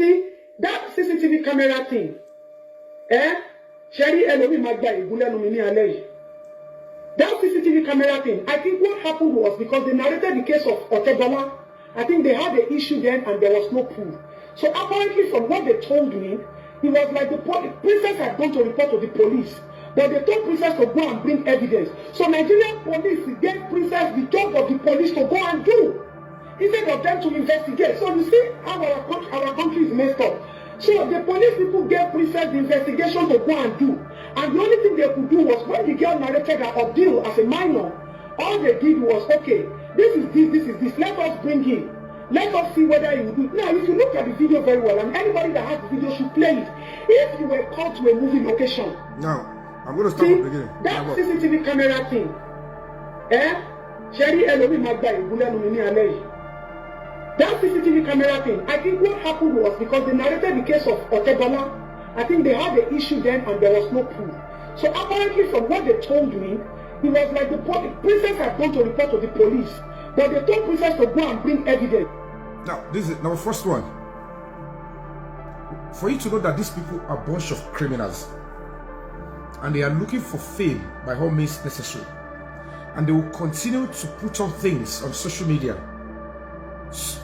see, that CCTV camera thing, Sherry Elomi Magda Igulenu Mini Alej. That CCTV camera thing, I think what happened was because they narrated the case of Otebala, I think they had the issue then and there was no proof. So apparently from what they told me, it was like the princess had gone to report to the police. But they told princess to go and bring evidence. So Nigerian police gave princess the job of the police to go and do, instead of them to investigate. So you see how our country is messed up. So the police people gave princess the investigation to go and do. And the only thing they could do was when the girl narrated her ordeal as a minor, all they did was, okay, this is this, let us bring him. Let us see whether he will do it. Now, if you look at the video very well, and anybody that has the video should play it. If you were called to a movie location. Now, I'm going to start from the beginning. That CCTV camera thing. Sherry Elomi Magda Igulenu Mini Alej. That CCTV camera thing, I think what happened was because they narrated the case of Otebala, I think they had the issue then and there was no proof. So apparently from what they told me, it was like the princess had gone to report to the police. But they told princess to go and bring evidence. Now, this is our first one. For you to know that these people are a bunch of criminals. And they are looking for fame by all means necessary. And they will continue to put on things on social media.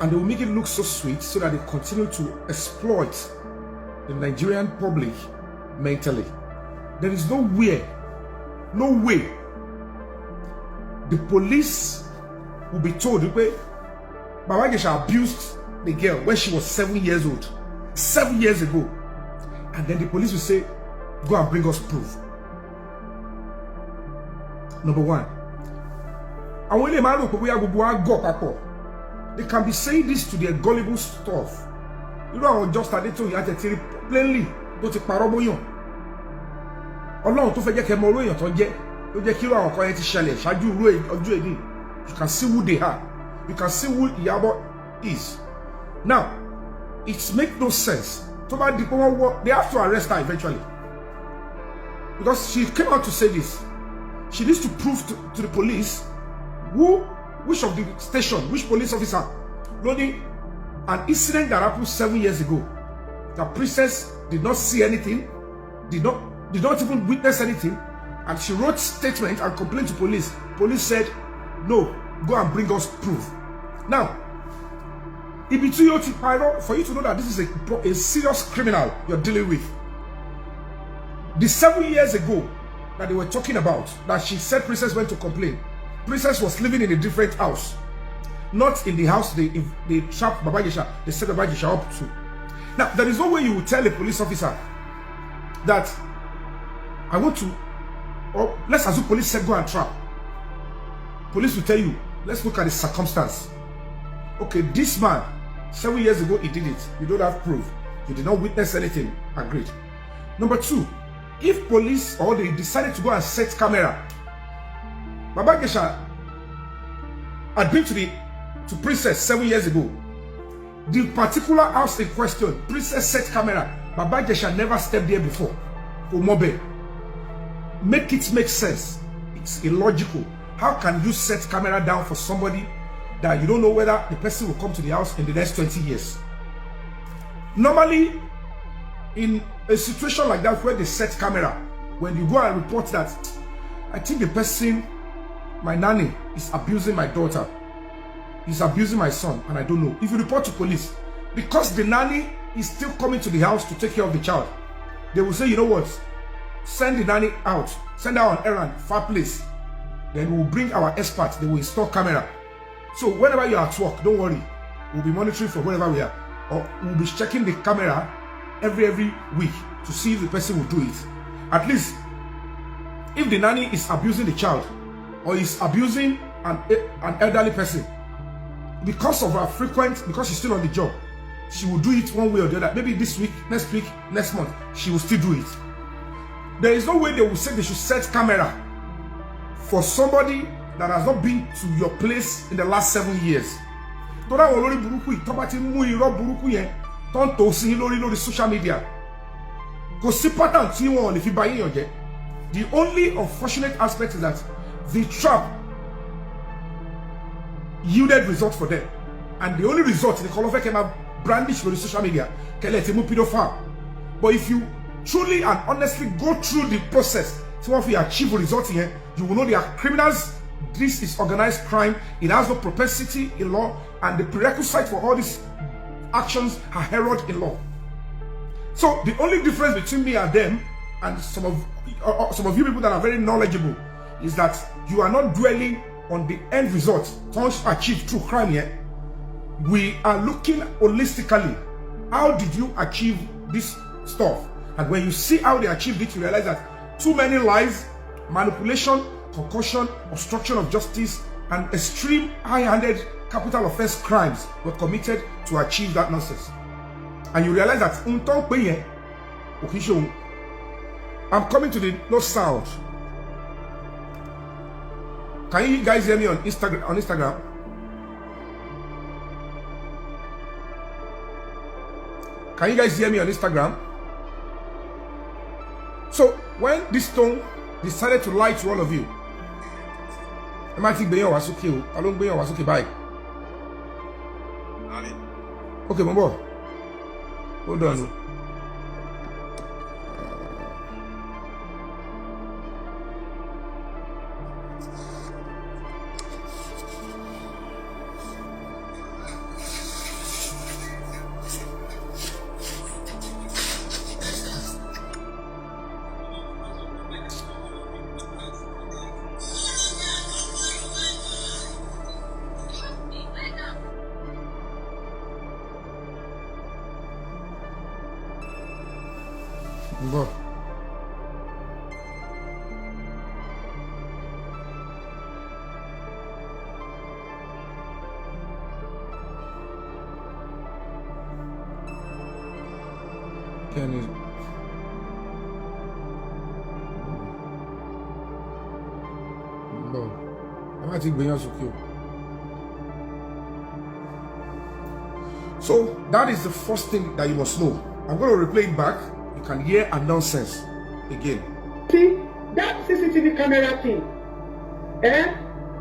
And they will make it look so sweet so that they continue to exploit the Nigerian public mentally. There is no way the police will be told that Babagesha abused the girl when she was 7 years old. 7 years ago. And then the police will say, go and bring us proof. Number one. They can be saying this to their gullible stuff. You know, just Adetoun you had to tell it plainly. Don't take paroboyon. Ọlọ́run tó fẹ́ jẹ́ kẹ́ mọ̀ oro èyàn tó jẹ́. Ó jẹ́ kí àwọn kan yẹn ti ṣẹlẹ̀ ṣáájú ọjọ́ èní. You can see who they are. You can see who Iyabo is. Now, it makes no sense. They have to arrest her eventually. Because she came out to say this. She needs to prove to the police which of the station, which police officer, loading an incident that happened 7 years ago. The princess did not see anything, did not even witness anything, and she wrote statement and complained to police. Police said, no, go and bring us proof. Now, for you to know that this is a serious criminal you're dealing with. The 7 years ago that they were talking about, that she said princess went to complain. Princess was living in a different house. Not in the house they trapped Babagesha, they set Babagesha up to. Now, there is no way you will tell a police officer that I want to, or let's assume police said go and trap. Police will tell you, let's look at the circumstance. Okay, this man, 7 years ago he did it. You don't have proof. You did not witness anything. Agreed. Number two, if police or they decided to go and set camera, Babagesha had been to Princess 7 years ago. The particular house in question, Princess set camera. Babagesha never stepped there before. For Mobe. Make it make sense. It's illogical. How can you set camera down for somebody that you don't know whether the person will come to the house in the next 20 years? Normally, in a situation like that where they set camera, when you go and report that, I think the person, my nanny, is abusing my daughter, is abusing my son, and I don't know. If you report to police, because the nanny is still coming to the house to take care of the child, they will say, you know what, send the nanny out, send her on errand, far place. Then we'll bring our experts, they will install camera. So whenever you are at work, don't worry, we'll be monitoring from wherever we are, or we'll be checking the camera every week to see if the person will do it. At least, if the nanny is abusing the child, or is abusing an elderly person, because of her because she's still on the job, she will do it one way or the other. Maybe this week, next month, she will still do it. There is no way they will say they should set camera for somebody that has not been to your place in the last 7 years. Social media. The only unfortunate aspect is that the trap yielded results for them. And the only result, the Kolofe came out brandish on the social media. But if you truly and honestly go through the process, so if you achieve a result here, you will know they are criminals. This is organized crime. It has no propensity in law, and the prerequisite for all these actions are heralded in law. So the only difference between me and them, and some of you people that are very knowledgeable, is that you are not dwelling on the end result achieved through crime here. We are looking holistically. How did you achieve this stuff? And when you see how they achieved it, you realize that too many lies, manipulation, concussion, obstruction of justice, and extreme high-handed capital offense crimes were committed to achieve that nonsense. And you realize that I'm coming to the no sound. Can you guys hear me on Instagram? Can you guys hear me on Instagram? So when this stone decided to lie to all of you, I might think Beyon was okay. I don't Beyon was okay. Bye. Okay, my boy. Hold on. Go. Can you? Go. I might think Beyon should kill. So that is the first thing that you must know. I'm going to replay it back. You can hear a nonsense again. See, that CCTV camera thing.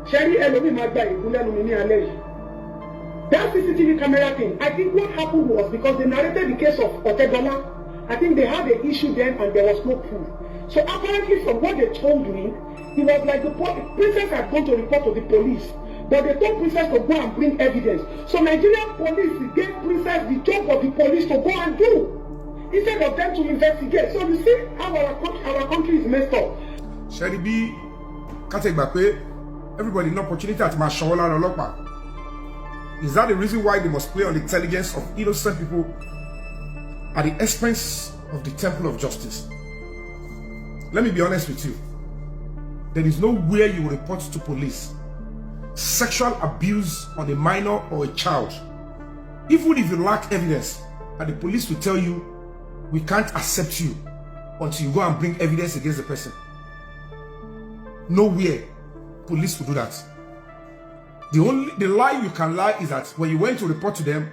Sherry Elomi Magba Igunlelumi Aleji. That CCTV camera thing, I think what happened was because they narrated the case of Otedola. I think they had an issue then and there was no proof. So apparently from what they told me, it was like the princess had gone to report to the police. But they told princess to go and bring evidence. So Nigerian police gave princess the job of the police to go and do, instead of them to investigate. So you see how our country is messed up. Sherry B, can't take back pay. Everybody no opportunity at my show and lopa. Is that the reason why they must play on the intelligence of innocent people at the expense of the temple of justice? Let me be honest with you. There is nowhere you will report to police sexual abuse on a minor or a child, even if you lack evidence, and the police will tell you, we can't accept you until you go and bring evidence against the person. Nowhere police will do that. The lie you can lie is that when you went to report to them,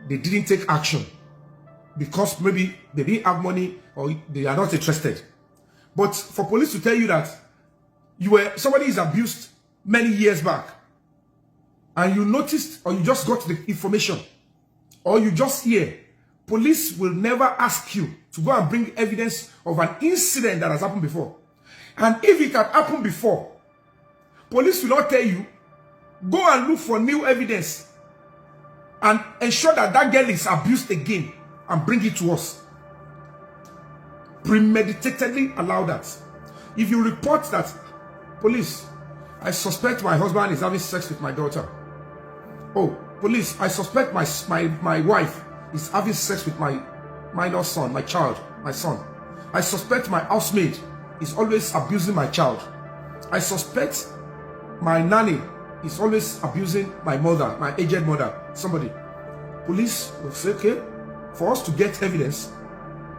they didn't take action because maybe they didn't have money or they are not interested. But for police to tell you that somebody is abused many years back, and you noticed or you just got the information, or you just hear, police will never ask you to go and bring evidence of an incident that has happened before. And if it had happened before, police will not tell you, go and look for new evidence and ensure that that girl is abused again and bring it to us. Premeditatedly allow that. If you report that, police, I suspect my husband is having sex with my daughter. Oh, police, I suspect my wife is having sex with my minor son, my child, my son. I suspect my housemaid is always abusing my child. I suspect my nanny is always abusing my mother, my aged mother, somebody. Police will say, okay, for us to get evidence,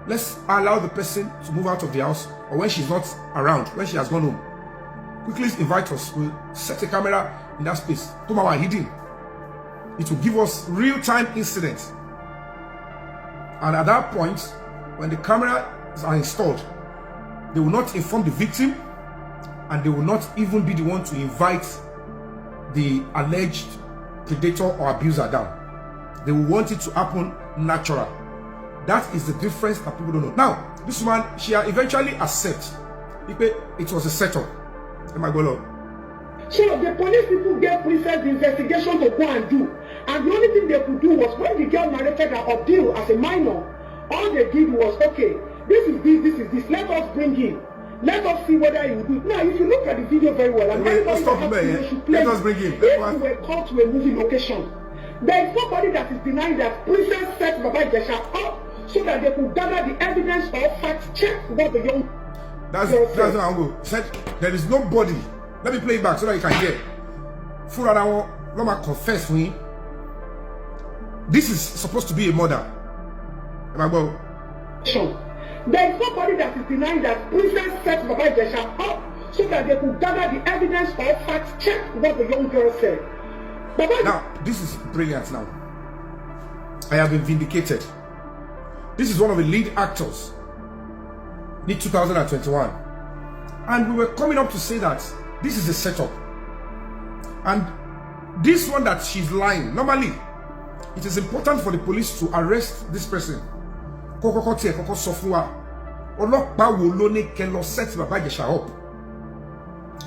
let's allow the person to move out of the house, or when she's not around, when she has gone home. Quickly invite us. We'll set a camera in that space. Tomorrow hidden. It will give us real-time incidents. And at that point, when the cameras are installed, they will not inform the victim, and they will not even be the one to invite the alleged predator or abuser down. They will want it to happen natural. That is the difference that people don't know. Now, this woman, she eventually accepts. It was a setup. Am I going on? So the police people gave Princess the investigation to go and do. And the only thing they could do was when the girl narrated her ordeal as a minor, all they did was, okay, this is this, let us bring him. Let us see whether he will do it. Now, if you look at the video very well, and let us bring him. If you were called to a movie location, there is nobody that is denying that Princess set Baba Ijesha up so that they could gather the evidence or fact check what the young That's what I'm going. Said there is nobody. Let me play it back so that you can hear. Further, let me confess for him. This is supposed to be a murder. Am I going? Sure. There is nobody that is denying that Princess set Baba Ijesha up so that they could gather the evidence or fact check what the young girl said. Now, this is brilliant now. I have been vindicated. This is one of the lead actors in 2021. And we were coming up to say that this is a setup. And this one that she's lying, normally, it is important for the police to arrest this person.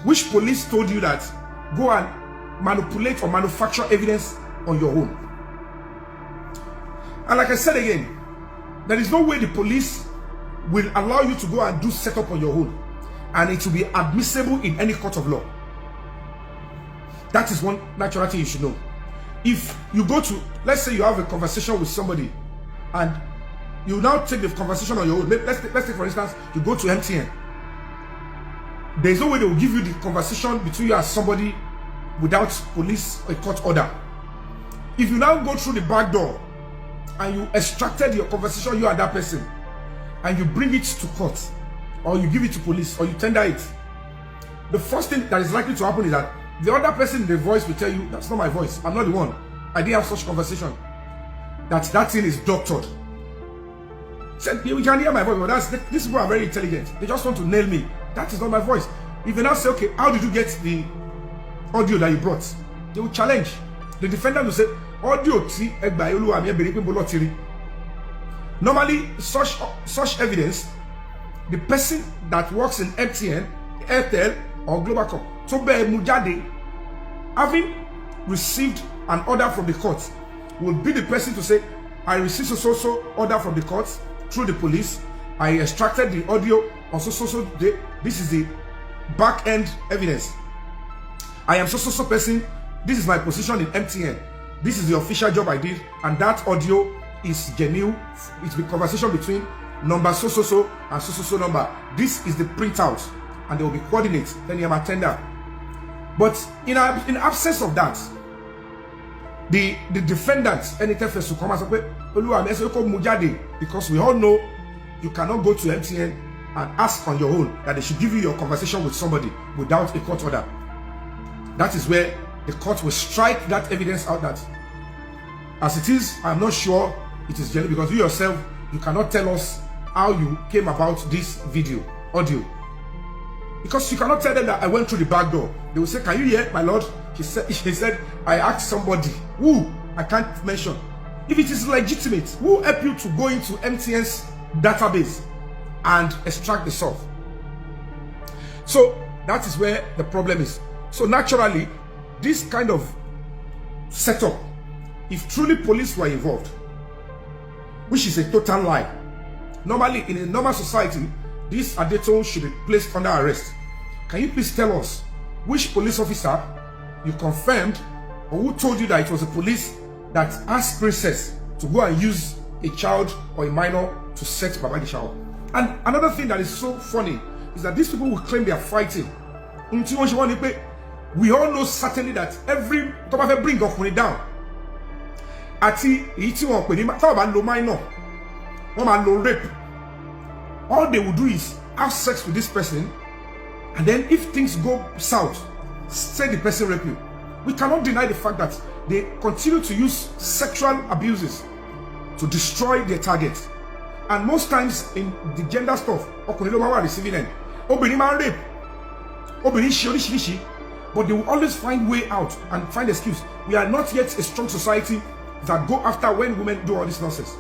Which police told you that go and manipulate or manufacture evidence on your own? And like I said again, there is no way the police will allow you to go and do setup on your own, and it will be admissible in any court of law. That is one natural thing you should know. If you go to, let's say you have a conversation with somebody, and you now take the conversation on your own. Let's take for instance, you go to MTN. There is no way they will give you the conversation between you and somebody without police or court order. If you now go through the back door and you extracted your conversation, you and that person, and you bring it to court, or you give it to police, or you tender it, the first thing that is likely to happen is that the other person in the voice will tell you, that's not my voice, I'm not the one, I didn't have such conversation, that thing is doctored. Said, you can hear my voice, but these people are very intelligent, they just want to nail me. That is not my voice. If you now say, okay, how did you get the audio that you brought? They will challenge. The defendant will say, audio ti egba oluwa mi ebere pe bolo tiri. Normally, such evidence, the person that works in MTN, Airtel, or Globalcom, to be mujade, having received an order from the court, will be the person to say, I received so order from the court through the police. I extracted the audio on so day. This is the back end evidence. I am so person. This is my position in MTN. This is the official job I did, and that audio is genuine. It's the conversation between number so and so number. This is the printout, and there will be coordinates. Then you have a tender. But in absence of that, the defendant, anytime first to come and say, because we all know you cannot go to MTN and ask on your own that they should give you your conversation with somebody without a court order. That is where the court will strike that evidence out that, as it is, I'm not sure it is genuine, because you yourself, you cannot tell us how you came about this audio. Because you cannot tell them that I went through the back door. They will say, can you hear, my lord? He said, I asked somebody who I can't mention. If it is legitimate, who help you to go into MTN's database and extract the source? So that is where the problem is. So naturally, this kind of setup, if truly police were involved, which is a total lie, normally in a normal society, this Adetoun should be placed under arrest. Can you please tell us which police officer you confirmed, or who told you that it was the police that asked Princess to go and use a child or a minor to set Baba Ijesha up? And another thing that is so funny is that these people will claim they are fighting. We all know certainly that every time bring up down, ATI, minor, rape, all they will do is have sex with this person, and then if things go south, say the person rape you. We cannot deny the fact that they continue to use sexual abuses to destroy their targets. And most times in the gender stuff, receiving them. Rape, but they will always find way out and find excuse. We are not yet a strong society that go after when women do all this nonsense.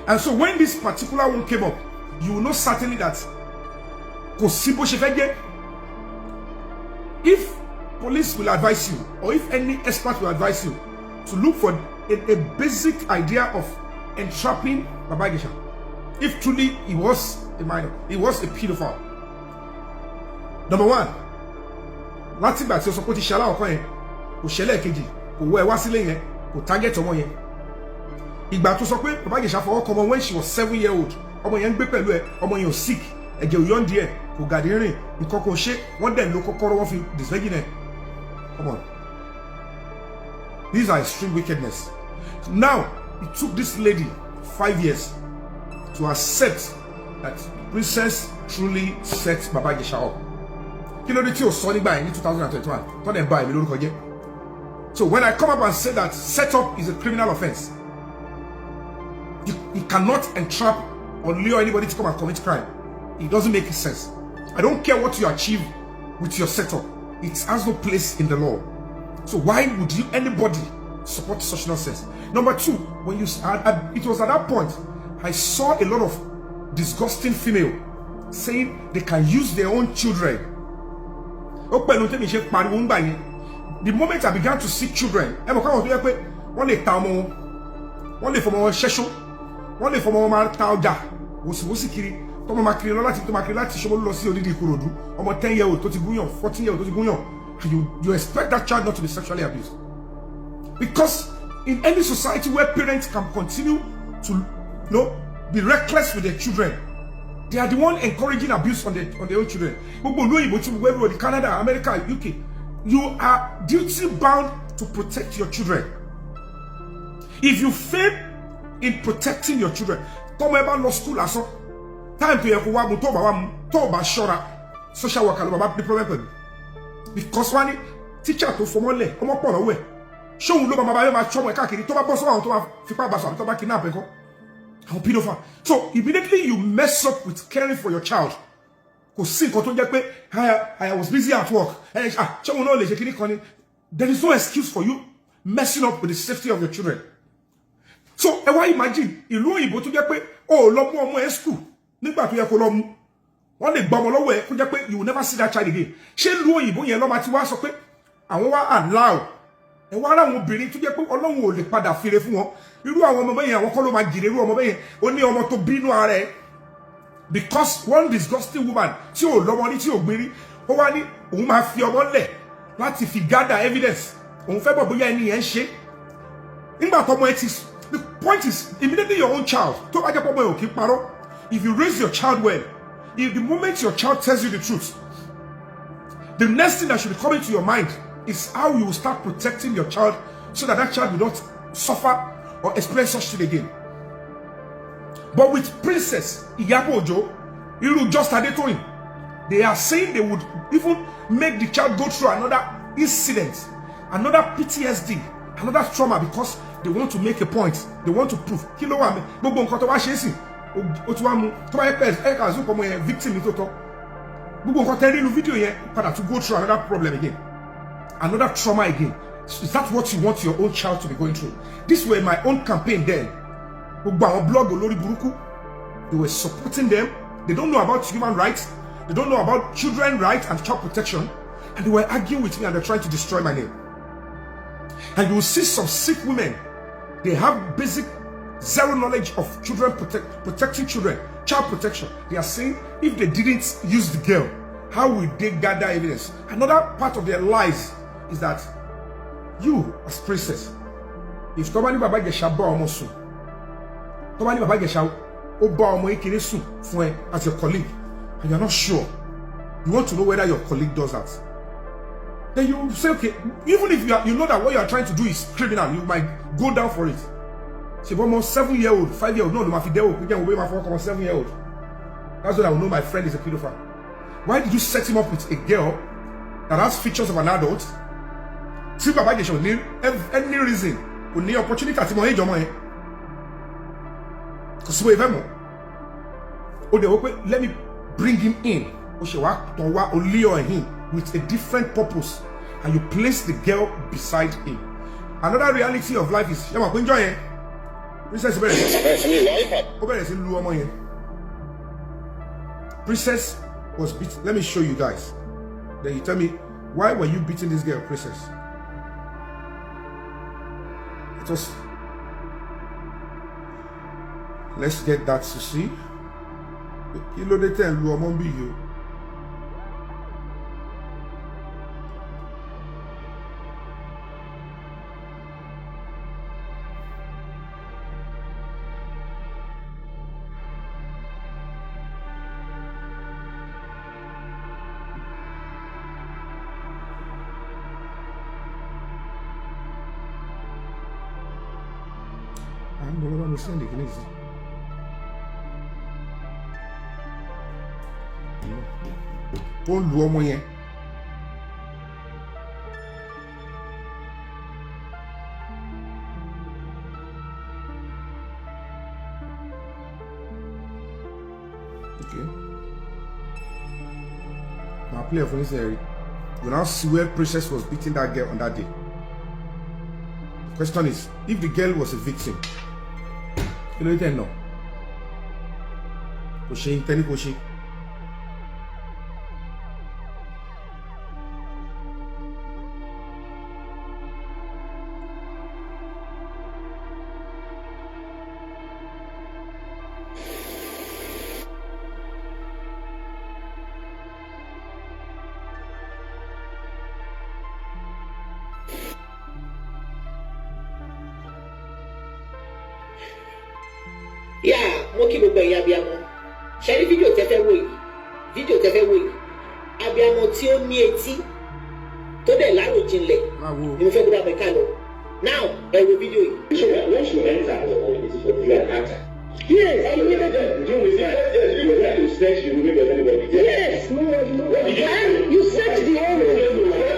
And so when this particular one came up, you will know certainly that if police will advise you, or if any expert will advise you to look for a basic idea of entrapping Baba Ijesha, if truly he was a minor, he was a pedophile. Number one, láti ìgbà tí ó sọ pé ó ti ṣe aláwọ̀kọ́ yẹn, kò ṣẹlẹ̀ kejì, kò wọ ẹwà sílé yẹn, kò target ọmọ yẹn. Ìgbà tó sọ pé Baba Ijesha fọwọ́ kọ ọmọ when she was 7-year-old, ọmọ yẹn ń gbé pẹ̀lú ẹ, ọmọ yẹn ò sick, ẹ̀jẹ̀ ò yọ̀ ń díẹ̀, kò gàdí rìn, nǹkan kò ṣe, wọ́n dẹ̀ ló kọ́kọ́rọ́ wọ́n fi disvirgin ẹ̀. Come on. These are extreme wickedness. Now, it took this lady 5 years to accept that Princess truly set Baba Ijesha up. Kí ló dé tí ó sọ nígbà yẹn ní 2021 tó dẹ̀ bá èmi lórúkọ jẹ́. So when I come up and say that setup is a criminal offense, you cannot entrap or lure anybody to come and commit crime. It doesn't make sense. I don't care what you achieve with your setup. It has no place in the law. So why would anybody support such nonsense? Number two, when you it was at that point I saw a lot of disgusting female saying they can use their own children. The moment I began to see children, one lè ta ọmọ wọn, one lè fọmọ wọn ṣẹ́ṣó, one lè fọmọ wọn máa ta ọjà, wòsíwòsí kiri, tọmọ máa kiri lọ láti tó máa kiri láti Ṣómólú lọ sí odidi Ìkòròdú, ọmọ 10-year-old tó ti gúnyàn, 14-year-old tó ti gúnyàn, you expect that child not to be sexually abused. Because in any society where parents can continue to be reckless with their children, they are the one encouraging abuse on their own children. Canada, America, UK, you are duty bound to protect your children. If you fail in protecting your children, come about law school as time to social worker the problem. Because one teacher to formole, show you so immediately you mess up with caring for your child. I was busy at work. There is no excuse for you messing up with the safety of your children. So why imagine you will never see that child again. Because one disgusting woman, gather evidence. The point is, immediately your own child, if you raise your child well, if the moment your child tells you the truth, the next thing that should be coming to your mind is how you will start protecting your child so that that child will not suffer or experience such thing again. But with Princess Iyabojo, just Adetoun, they are saying they would even make the child go through another incident, another PTSD, another trauma, because they want to make a point. They want to prove. Victim to go through another problem again, another trauma again. Is that what you want your own child to be going through? This were my own campaign then. They were supporting them. They don't know about human rights. They don't know about children's rights and child protection. And they were arguing with me and they're trying to destroy my name. And you will see some sick women. They have basic zero knowledge of children protecting children, child protection. They are saying if they didn't use the girl, how will they gather evidence? Another part of their lies is that you, as princess, if somebody Baba Ijesha ba omo sun, somebody Baba Ijesha o ba omo ekere sun fun e as your colleague, and you're not sure, you want to know whether your colleague does that, then you say, okay, even if you know that what you are trying to do is criminal, you might go down for it. Say, almost 7-year-old, 5-year-old, no, my fidel, we can my 7-year-old. That's what I will know my friend is a pedophile. Why did you set him up with a girl that has features of an adult? See, Baba Ijesha need any reason, any opportunity at my age or mine. Because let me bring him in. Only or him with a different purpose, and you place the girl beside him. Another reality of life is, you know, enjoy it. Princess Princess was beaten. Let me show you guys. Then you tell me, why were you beating this girl, Princess? It was. Let's get that to see. Kilo de ten lu omo bi yo. I'm going to send it. Ó lu ọmọ yẹn. Okay. Now play for this area. You now see where Princess was beating that girl on that day. The question is, if the girl was a victim, you know it no. Koshi, tell Koshi. Yeah, mo kí gbogbo ẹ̀yin abiyamọ. Ṣé rí fídíò tẹ́ fẹ́ wò yìí. Abiyamọ tí ó ní etí tó dẹ̀ láròjinlẹ̀ ni mo fẹ́ gbọ́dọ̀ mẹ́ka lọ. Now, ẹ wo fídíò yìí. Once you enter, it is for you and actor. Yes, I know that. You will have to search the room of anybody. Yes, no. You search the whole room. No.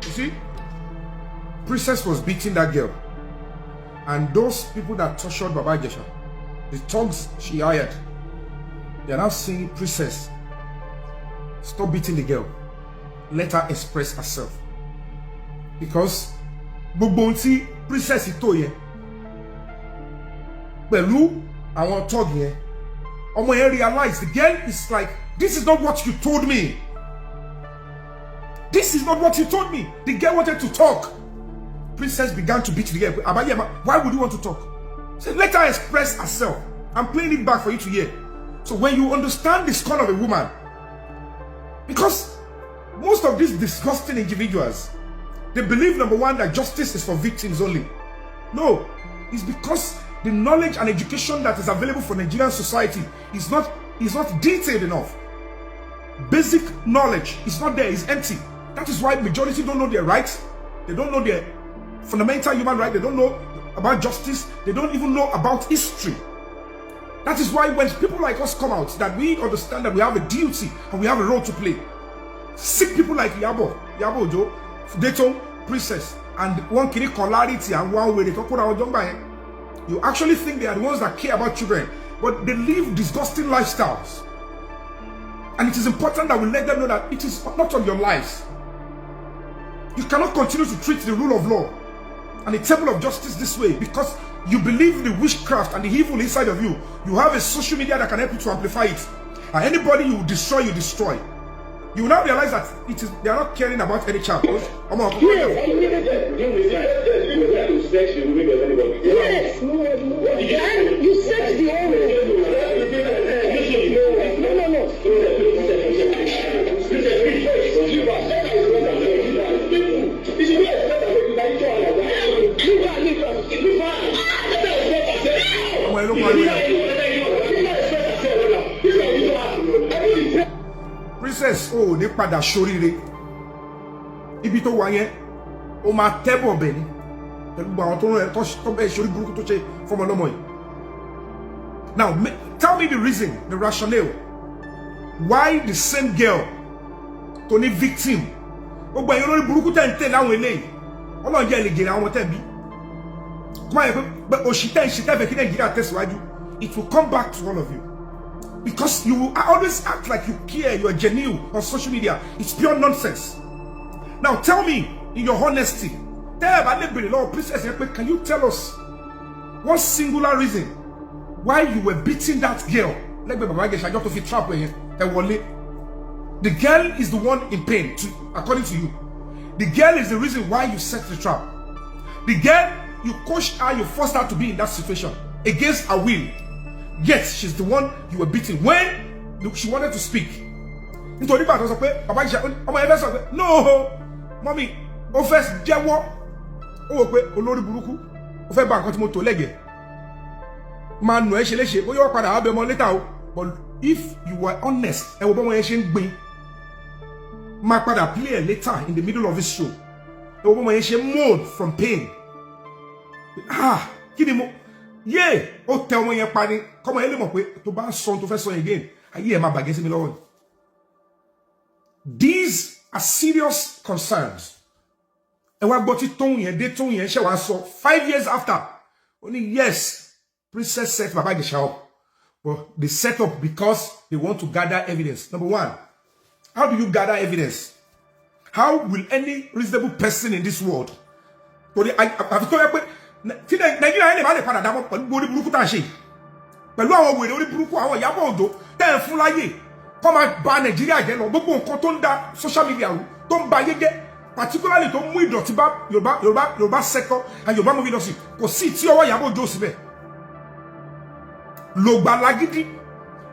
You see, Princess was beating that girl, and those people that tortured Baba Jesha, the thugs she hired, they are now saying, Princess, stop beating the girl, let her express herself. Because Bobonti Princess ito yẹn pẹ̀lú àwọn thug yẹn, ọmọ yẹn realize the girl is like, this is not what you told me. This is not what you told me. The girl wanted to talk. Princess began to beat the girl. Abayema, why would you want to talk? Say, let her express herself. I'm playing it back for you to hear. So when you understand this kind of a woman, because most of these disgusting individuals, they believe, number one, that justice is for victims only. No, it's because the knowledge and education that is available for Nigerian society is not detailed enough. Basic knowledge is not there, it's empty. That is why majority don't know their rights. They don't know their fundamental human rights. They don't know about justice. They don't even know about history. That is why when people like us come out, that we understand that we have a duty and we have a role to play. Sick people like Yabo Joe, Adetoun, Princess, and one kiri clarity and one way they talk about you actually think they are the ones that care about children, but they live disgusting lifestyles. And it is important that we let them know that it is not on your lives. You cannot continue to treat the rule of law and the table of justice this way because you believe in the witchcraft and the evil inside of you. You have a social media that can help you to amplify it. And anybody you destroy, you destroy. You will now realize that they are not caring about any child. Yes, no. You search the whole Princess, oh, ní padà ṣoríire. Ibi tó wà yẹn, ó máa tẹ́bọ̀ bẹ̀ ni. Pẹ̀lú àwọn tó bẹ́ẹ̀ ṣorí burúkú tó ṣe fọmọ lọ́mọ yìí. Now, tell me the reason, the rationale, why the same girl, tó ní victim, gbogbo ẹ̀yin olórí burúkú tẹ́ ń tẹ̀ láwọn eléyìí Ọlọ́run jẹ́ lè jèrè àwọn tẹ́ bí kọ́má yẹ pé òṣì tẹ́ ń ṣe tẹ́fẹ̀ẹ́ kí Nàìjíríà tẹ̀síwájú it will come back to all of you because you will always act like you care, you are genuine on social media. It's pure nonsense. Now tell me in your honesty, Princess, can you tell us one singular reason why you were beating that girl? The girl is the one in pain, according to you. The girl is the reason why you set the trap. The girl, you coached her, you forced her to be in that situation against her will. Yes, she's the one you were beating when she wanted to speak. No, mommy, first jewo o pe olórí burúkú o fẹ́ bà nǹkan tí mo tó lẹ́gẹ̀ ma nu ẹ ṣe léṣe bóyá ó padà wá bẹ̀ mọ́ later o. But if you were honest, ẹ wo bọ́mọ yẹn ṣe ń gbin ma padà play later in the middle of this show. Ẹ wo bọ́mọ yẹn ṣe moan from pain. Kí ni mo ye o tẹ ọmọ yẹn pa ni kọ́mọ yẹn lè mọ̀ pé tó bá sọ tó fẹ́ sọ again ayé ẹ̀ máa bàgẹ́ sí mi lọ́wọ́. These are serious concerns. And what about it? Adetoun yẹn ṣe wá sọ 5 years after. Only yes, Princess set Baba Ijesha up, but they set up because they want to gather evidence. Number one, how do you gather evidence? How will any reasonable person in this world? I've told you, Nigeria ain't about padà dámọ̀ pẹ̀lú orí burúkú tá à ń ṣe. Pẹ̀lú àwọn wèrè orí burúkú àwọn Ìyábọ̀ Òjó tẹ́ ẹ̀ fún láyè. Kọ́ máa bà Nàìjíríà jẹ́ lọ gbogbo nǹkan tó ń da social media rú tó ń ba ayé jẹ́, particularly tó mú ìdọ̀tí bá Yorùbá sector and Yorùbá movie industry kò sí tí ọwọ́ Ìyábọ̀ Òjó síbẹ̀. Lògbà lágídí.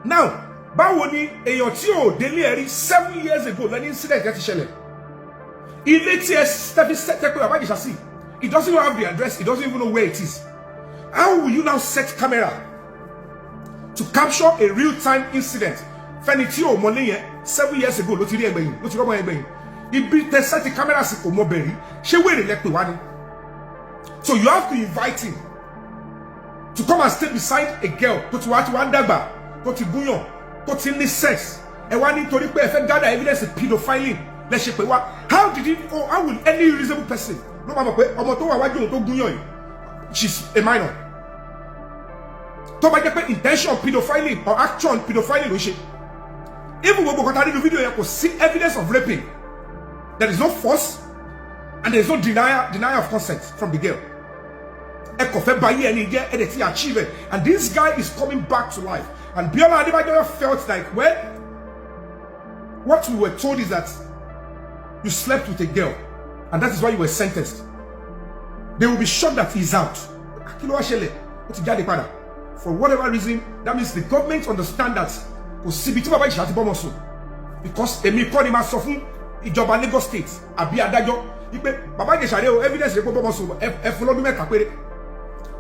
Now báwo ni èèyàn tí ò délé ẹ̀rí 7 years ago lẹ́ni incident yẹn ti ṣẹlẹ̀. Ilé tí ẹ tẹ́bí sẹ́tẹ́ pé Baba Ijesha sí, it doesn't even have the address, it doesn't even know where it is. How will you now set camera to capture a real-time incident? Fẹ́ni tí ò mọ lẹ́yìn 7 years ago ló ti rí ẹgbẹ̀yìn, ló ti rọ́mọ ẹgbẹ̀yìn. Ibi tẹ set the camera sí kò mọ bẹ̀rí, ṣé wèrè lẹ́pẹ̀ wá ni? So you have to invite him to come and stay beside a girl tó ti wá dàgbà, tó ti gúnyàn, tó ti ní sex. Ẹ wá nítorí pé ẹ fẹ́ gather evidence of pedophiling. Let's say, how did it, or how will any reasonable person no matter she's a minor? To buy the intention of pedophiling or action pedophiling, even when we the video, you can see evidence of raping. There is no force and there is no denial of consent from the girl. And this guy is coming back to life. And Biola Adebayo felt like, well, what we were told is that you slept with a girl, and that is why you were sentenced. They will be shocked that he's out. For whatever reason, that means the government understand that because Emi called him as Sofun, Ijoba Lagos State, Abi Adajo, Baba Ijesha evidence.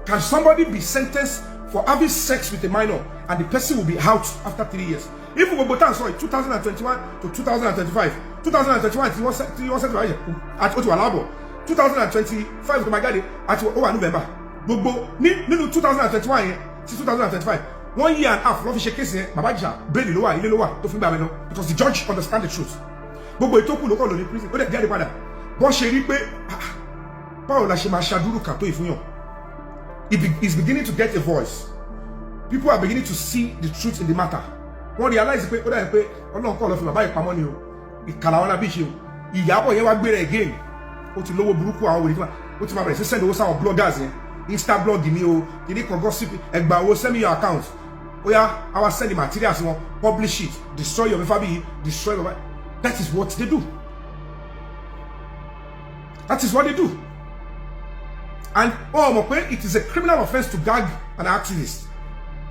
Can somebody be sentenced for having sex with a minor and the person will be out after 3 years? Even when Botan saw it, 2021 to 2025, 2021 he was set at Otualabo, 2025 to my daddy at November. Bobo, 2021 to 2025, 1 year and a half, Lofi case, Baba Ijesha, barely lower, to Fimbabeno, because the judge understand the truth. Bobo Itoku local in prison, but get the father. Bon Sheripe, Paola Shima Shaduru Kato Ifunyo. He's beginning to get a voice. People are beginning to see the truth in the matter. Wọ́n realize pé ó dà pé Ọlọ́run kọ́ lọ fi bàbá ìpamọ́ ni o, ìkàlà wọn lábí ṣe o, Ìyábọ̀ yẹn wá gbé rẹ̀ again, ó ti lówó burúkú àwọn òwúrẹ́ ó ti máa bẹ̀rẹ̀ sí send owó sáwọn bloggers yẹn, Insta blog ni o, kìíní kan gossip, ẹgbà owó send me your account, ó yá àwa send the materials wọn, publish it, destroy your Fabiyi, destroy your. That is what they do. That is what they do. And it is a criminal offense to gag an activist.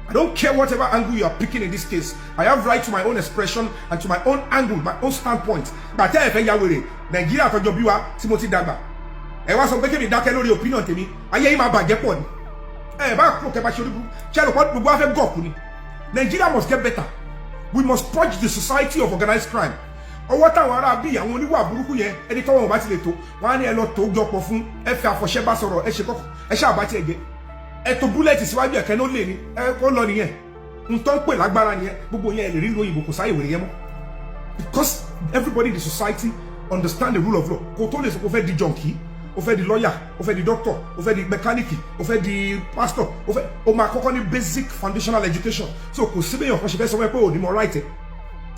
I don't care whatever angle you are picking in this case. I have right to my own expression and to my own angle, my own standpoint. But I tell you, Nigeria for Jobiwa, Timothy Dagba. I was some making me dark opinion to me. I hear my bag upon. Nigeria must get better. We must purge the society of organized crime. Or what I want to be, I want to go to editor of Batileto, one year lot to go for F for Sheba Soro, Esha Batige. Eto bullet is why you cannot lay because everybody in the society understand the rule of law. Kò tó lè sọ pé ó fẹ́ di junkie, ó fẹ́ di lawyer, ó fẹ́ di doctor, ó fẹ́ di mechanic, ó fẹ́ di pastor, ó máa kọ́kọ́ ní basic foundational education. So kò sí bẹ́ẹ̀ ọ̀kan ṣe fẹ́ sọ pé ò ní mọ right.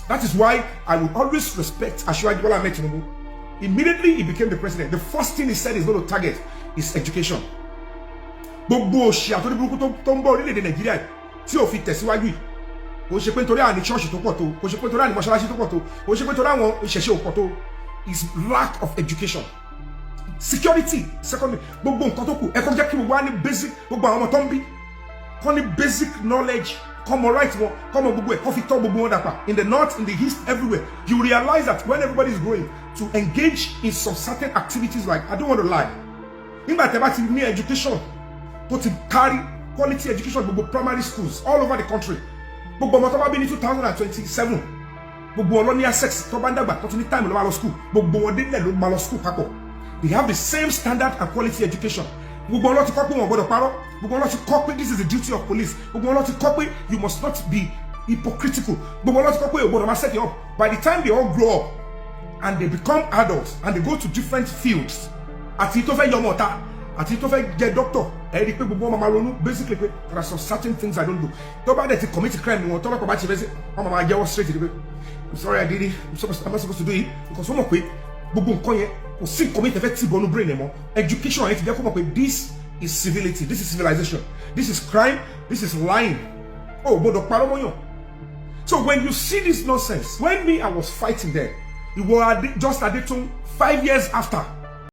That is why I will always respect Asiwaju Bola Ahmed Tinubu. Immediately he became the president, the first thing he said he's going to target is education. Gbogbo òṣì àtòrí burúkú tó ń bọ̀ orílẹ̀-èdè Nàìjíríà tí ò fi tẹ̀síwájú yìí. Kò ṣe pé nítorí àní church tó pọ̀ tó, kò ṣe pé nítorí àní mọ́ṣáláṣí tó pọ̀ tó, kò ṣe pé nítorí àwọn ìṣẹ̀ṣe òpọ̀ tó. Is lack of education. Security, secondly, gbogbo nǹkan tó kù, ẹ kọ́ jẹ́ kí gbogbo wa ní basic, gbogbo àwọn ọmọ tó ń bí, kọ́ ní basic knowledge, kọ́ mọ right wọn, kọ́ mọ gbogbo ẹ̀, kọ́ fi tọ́ gbogbo wọn dàpà. In the north, in the east, everywhere, you realize that when everybody is going to engage in some certain activities, like, I don't want to lie, nígbà tẹ́ bá ti ní education, tó ti carry quality education, gbogbo primary schools all over the country, gbogbo ọmọ tó bá bí ní 2027, gbogbo wọn lọ ní access tó bá ń dàgbà tó ti ní time ló máa lọ school, gbogbo wọn délẹ̀ ló máa lọ school papọ̀. They have the same standard and quality education. Gbogbo wọn lọ ti kọ́ pé wọn gbọ́dọ̀ parọ́, gbogbo wọn lọ ti kọ́ pé this is the duty of police, gbogbo wọn lọ ti kọ́ pé you must not be hypocritical, gbogbo wọn lọ ti kọ́ pé o gbọ́dọ̀ máa set you up. By the time they all grow up and they become adults and they go to different fields, àti tó fẹ́ yọmọ ọ̀tá, àti tó fẹ́ jẹ́ doctor, ẹ rí pé gbogbo wọn máa ronú basically pé there are some certain things I don't do. Tó bá dẹ̀ ti commit crime ni wọn tọ́lọ́pàá bá ti fẹ́ sí wọn máa jẹ́wọ́ straight pé I'm sorry I did it, I'm not supposed to do it, because wọ́n mọ̀ pé gbogbo nǹkan yẹn kò sí nǹkan mi tẹ́fẹ́ tí bọ́nu brain ẹ̀ mọ́. Education yẹn ti jẹ́ kó mọ̀ pé this is civility, this is civilization, this is crime, this is lying. Oh, gbọ́dọ̀ parọ́ mọ́yàn. So when you see this nonsense, when me I was fighting there, it was just Adetoun 5 years after.